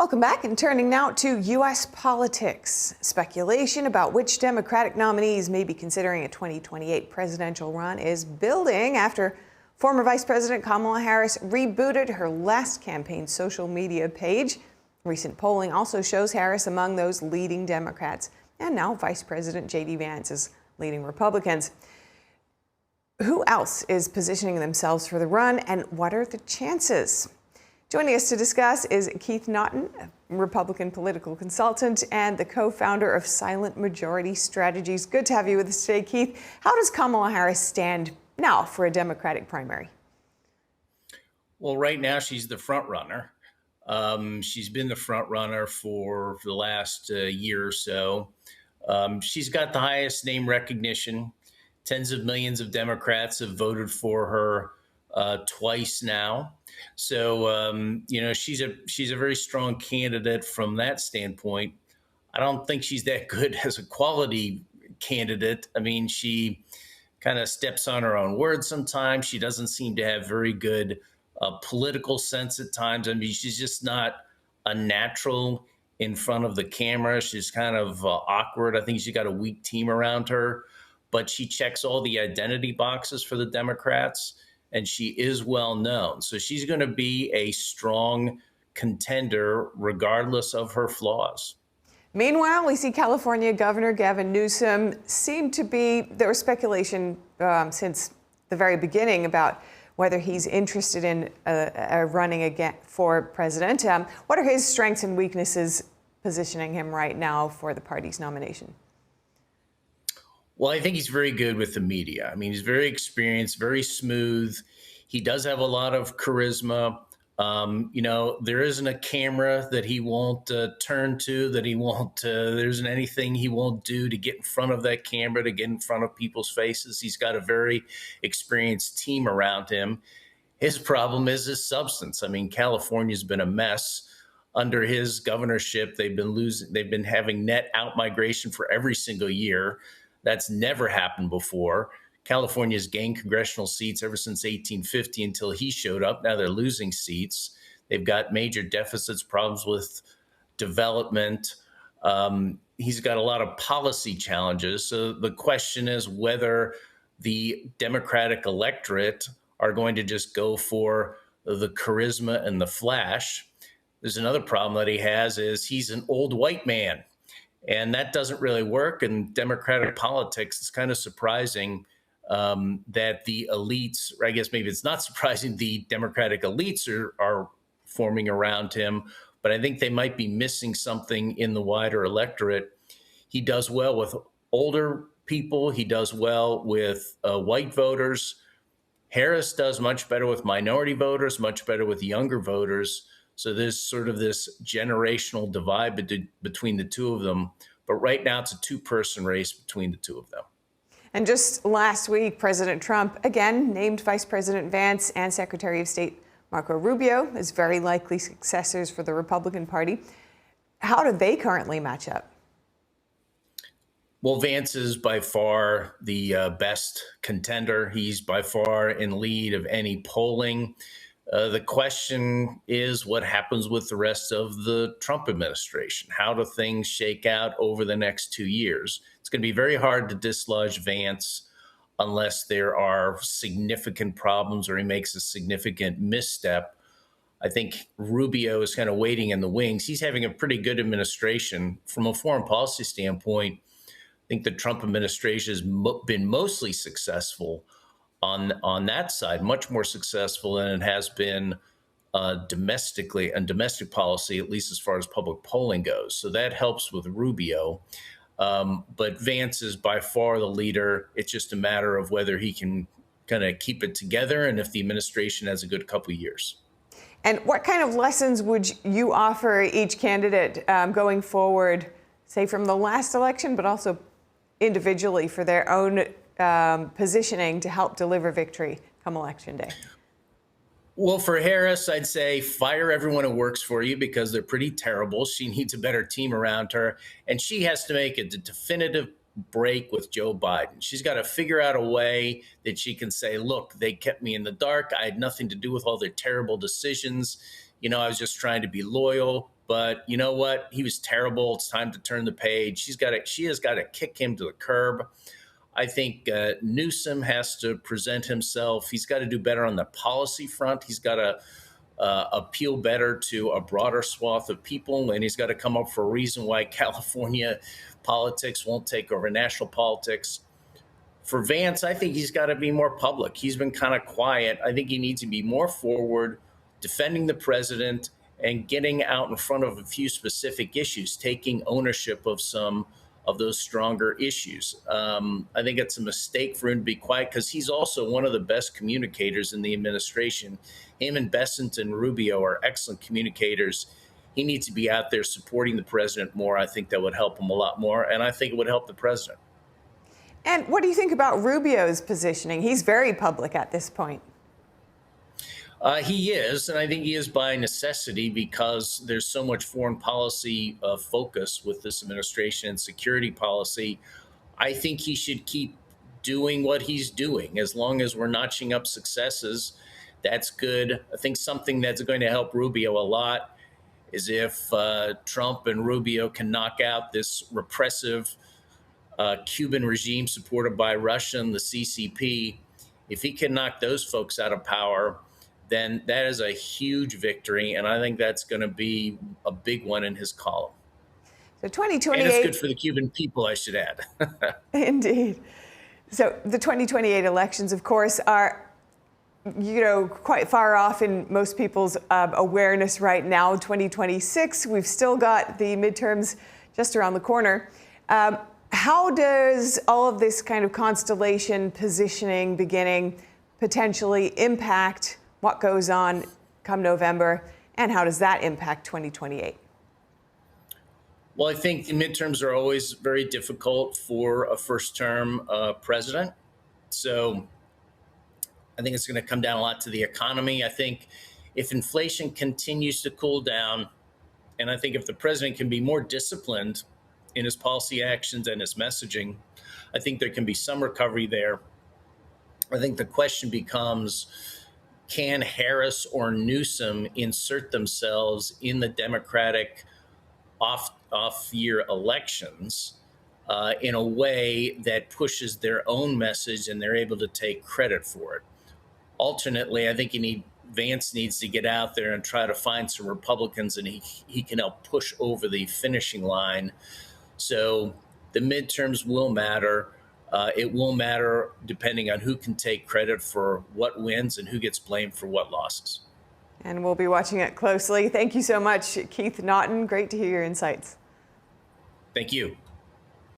Welcome back, and turning now to U.S. politics. Speculation about which Democratic nominees may be considering a 2028 presidential run is building after former Vice President Kamala Harris rebooted her last campaign social media page. Recent polling also shows Harris among those leading Democrats, and now Vice President JD Vance is leading Republicans. Who else is positioning themselves for the run, and what are the chances? Joining us to discuss is Keith Naughton, a Republican political consultant and the co-founder of Silent Majority Strategies. Good to have you with us today, Keith. How does Kamala Harris stand now for a Democratic primary? Well, right now she's the front runner. She's been the front runner for the last year or so. She's got the highest name recognition. Tens of millions of Democrats have voted for her twice now. So, she's a very strong candidate from that standpoint. I don't think she's that good as a quality candidate. I mean, she kind of steps on her own words sometimes. She doesn't seem to have very good political sense at times. I mean, she's just not a natural in front of the camera. She's kind of awkward. I think she's got a weak team around her, but she checks all the identity boxes for the Democrats, and she is well known. So she's going to be a strong contender regardless of her flaws. Meanwhile, we see California Governor Gavin Newsom there was speculation since the very beginning about whether he's interested in running again for president. What are his strengths and weaknesses positioning him right now for the party's nomination? Well, I think he's very good with the media. I mean, he's very experienced, very smooth. He does have a lot of charisma. There isn't a camera that he won't turn to, there isn't anything he won't do to get in front of that camera, to get in front of people's faces. He's got a very experienced team around him. His problem is his substance. I mean, California's been a mess. Under his governorship, they've been having net out-migration for every single year. That's never happened before. California's gained congressional seats ever since 1850 until he showed up. Now they're losing seats. They've got major deficits, problems with development. He's got a lot of policy challenges. So the question is whether the Democratic electorate are going to just go for the charisma and the flash. There's another problem that he has is he's an old white man. And that doesn't really work in Democratic politics. It's kind of surprising that the elites, or I guess maybe it's not surprising, the Democratic elites are forming around him, but I think they might be missing something in the wider electorate. He does well with older people. He does well with white voters. Harris does much better with minority voters, much better with younger voters. So there's sort of this generational divide between the two of them. But right now, it's a two-person race between the two of them. And just last week, President Trump again named Vice President Vance and Secretary of State Marco Rubio as very likely successors for the Republican Party. How do they currently match up? Well, Vance is by far the best contender. He's by far in lead of any polling. The question is what happens with the rest of the Trump administration? How do things shake out over the next 2 years? It's going to be very hard to dislodge Vance unless there are significant problems or he makes a significant misstep. I think Rubio is kind of waiting in the wings. He's having a pretty good administration. From a foreign policy standpoint, I think the Trump administration has been mostly successful on that side, much more successful than it has been domestically and domestic policy, at least as far as public polling goes. So that helps with Rubio. But Vance is by far the leader. It's just a matter of whether he can kind of keep it together and if the administration has a good couple of years. And what kind of lessons would you offer each candidate going forward, say from the last election, but also individually for their own positioning to help deliver victory come Election Day? Well, for Harris, I'd say fire everyone who works for you because they're pretty terrible. She needs a better team around her, and she has to make a definitive break with Joe Biden. She's got to figure out a way that she can say, look, they kept me in the dark. I had nothing to do with all their terrible decisions. I was just trying to be loyal. But you know what? He was terrible. It's time to turn the page. She has got to kick him to the curb. I think Newsom has to present himself. He's got to do better on the policy front. He's got to appeal better to a broader swath of people, and he's got to come up for a reason why California politics won't take over national politics. For Vance, I think he's got to be more public. He's been kind of quiet. I think he needs to be more forward, defending the president and getting out in front of a few specific issues, taking ownership of some of those stronger issues. I think it's a mistake for him to be quiet because he's also one of the best communicators in the administration. Him and Bessent and Rubio are excellent communicators. He needs to be out there supporting the president more. I think that would help him a lot more, and I think it would help the president. And what do you think about Rubio's positioning? He's very public at this point. He is, and I think he is by necessity because there's so much foreign policy focus with this administration and security policy. I think he should keep doing what he's doing. As long as we're notching up successes, that's good. I think something that's going to help Rubio a lot is if Trump and Rubio can knock out this repressive Cuban regime supported by Russia and the CCP. If he can knock those folks out of power, then that is a huge victory, and I think that's going to be a big one in his column. So 2028, and it's good for the Cuban people, I should add. Indeed. So the 2028 elections, of course, are quite far off in most people's awareness right now. 2026, we've still got the midterms just around the corner. How does all of this kind of constellation positioning beginning potentially impact what goes on come November, and how does that impact 2028? Well, I think the midterms are always very difficult for a first-term president. So I think it's going to come down a lot to the economy. I think if inflation continues to cool down, and I think if the president can be more disciplined in his policy actions and his messaging, I think there can be some recovery there. I think the question becomes, can Harris or Newsom insert themselves in the Democratic off-year elections in a way that pushes their own message and they're able to take credit for it? Alternately, I think Vance needs to get out there and try to find some Republicans, and he can help push over the finishing line. So the midterms will matter. It will matter depending on who can take credit for what wins and who gets blamed for what losses. And we'll be watching it closely. Thank you so much, Keith Naughton. Great to hear your insights. Thank you.